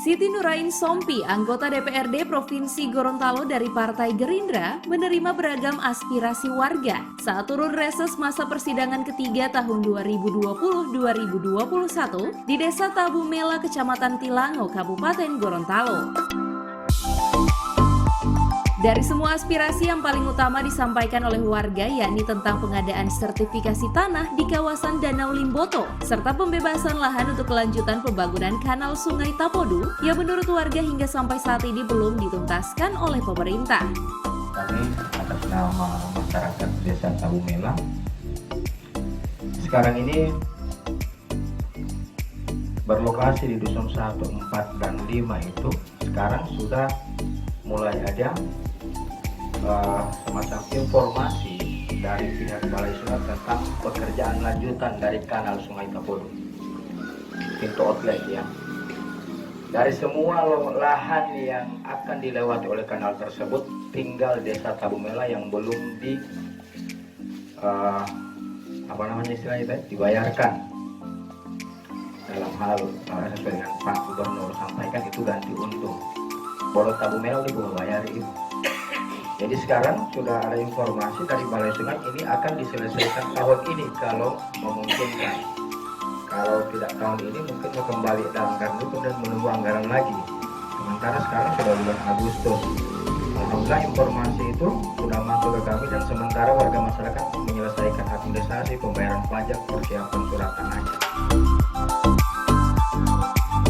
Siti Nurain Sompi, anggota DPRD Provinsi Gorontalo dari Partai Gerindra, menerima beragam aspirasi warga saat turun reses masa persidangan ketiga tahun 2020-2021 di Desa Tabu Mela, Kecamatan Tilango, Kabupaten Gorontalo. Dari semua aspirasi yang paling utama disampaikan oleh warga yakni tentang pengadaan sertifikasi tanah di kawasan Danau Limboto serta pembebasan lahan untuk kelanjutan pembangunan kanal Sungai Tapodu yang menurut warga hingga sampai saat ini belum dituntaskan oleh pemerintah. Kami atas nama masyarakat Desa Tabu Mela sekarang ini berlokasi di Dusun 1, 4, dan 5 itu sekarang sudah mulai ada semacam informasi dari pihak Balai Sungai tentang pekerjaan lanjutan dari kanal Sungai Tapodu, pintu outlet ya. Dari semua lahan yang akan dilewati oleh kanal tersebut, tinggal Desa Tabu Mela yang belum dibayarkan. Dalam hal sesuai dengan Pak Gubernur sampaikan itu ganti untung. Kalau Tabu Mela udah bayar itu. Jadi sekarang sudah ada informasi dari Balai Sungai ini akan diselesaikan tahun ini kalau memungkinkan. Kalau tidak tahun ini mungkin mau kembali dalam kartu dan menunggu anggaran lagi. Sementara sekarang sudah bulan Agustus. Alhamdulillah informasi itu sudah masuk ke kami dan sementara warga masyarakat menyelesaikan administrasi pembayaran pajak persiapan surat tanahnya.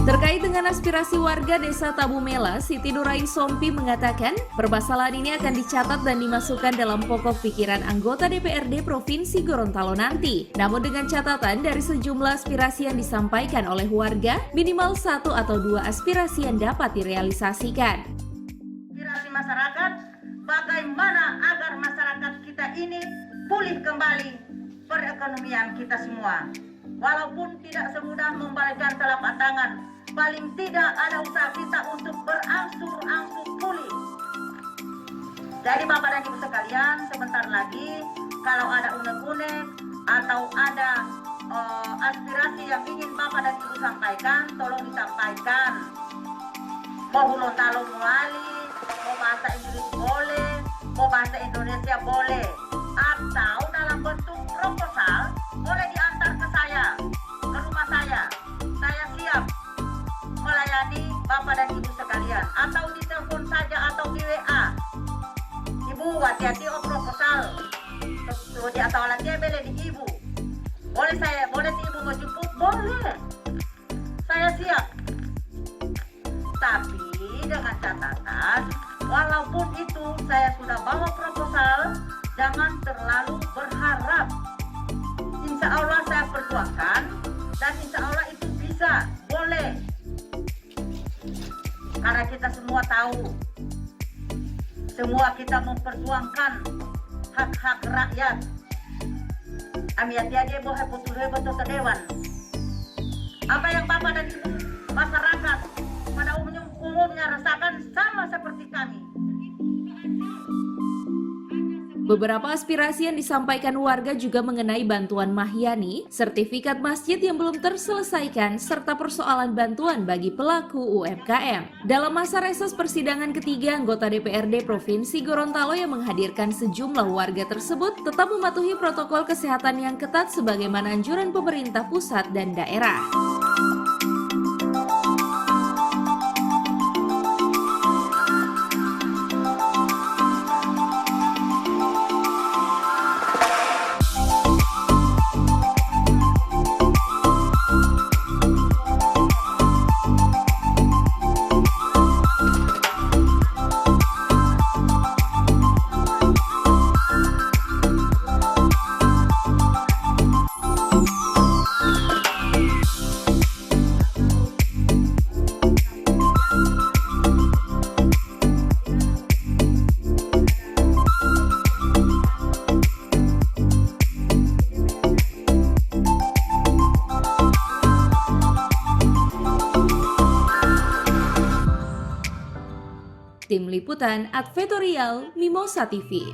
Terkait dengan aspirasi warga Desa Tabu Mela, Siti Nurain Sompi mengatakan permasalahan ini akan dicatat dan dimasukkan dalam pokok pikiran anggota DPRD Provinsi Gorontalo nanti. Namun dengan catatan dari sejumlah aspirasi yang disampaikan oleh warga, minimal 1 atau 2 aspirasi yang dapat direalisasikan. Aspirasi masyarakat, bagaimana agar masyarakat kita ini pulih kembali perekonomian kita semua. Walaupun tidak semudah membalikkan telapak tangan, paling tidak ada usaha kita untuk berangsur-angsur pulih. Jadi Bapak dan Ibu sekalian, sebentar lagi kalau ada unek-unek atau ada aspirasi yang ingin Bapak dan Ibu sampaikan, tolong disampaikan. Mau Gorontalo muali, mau bahasa Inggris boleh, mau bahasa Indonesia boleh, atau dalam bentuk proposal boleh diantar ke saya, ke rumah saya. Saya siap melayani Bapak dan Ibu sekalian, atau di telepon saja atau di WA. Ibu, hati-hati proposal. Di atau alatnya boleh di Ibu. Boleh si Ibu menjemput? Boleh. Saya siap. Tapi dengan catatan, walaupun itu saya sudah bawa proposal, jangan terlalu berharap. Insya Allah saya perjuangkan dan insya Allah itu bisa, boleh. Karena kita semua tahu, semua kita memperjuangkan hak-hak rakyat. Ami hati-hati bohe betul-betul ke dewan. Apa yang Bapak dan Ibu masyarakat pada umumnya rasakan sama seperti kami. Beberapa aspirasi yang disampaikan warga juga mengenai bantuan Mahyani, sertifikat masjid yang belum terselesaikan, serta persoalan bantuan bagi pelaku UMKM. Dalam masa reses persidangan ketiga, anggota DPRD Provinsi Gorontalo yang menghadirkan sejumlah warga tersebut tetap mematuhi protokol kesehatan yang ketat sebagaimana anjuran pemerintah pusat dan daerah. Tim Liputan Advertorial Mimosa TV.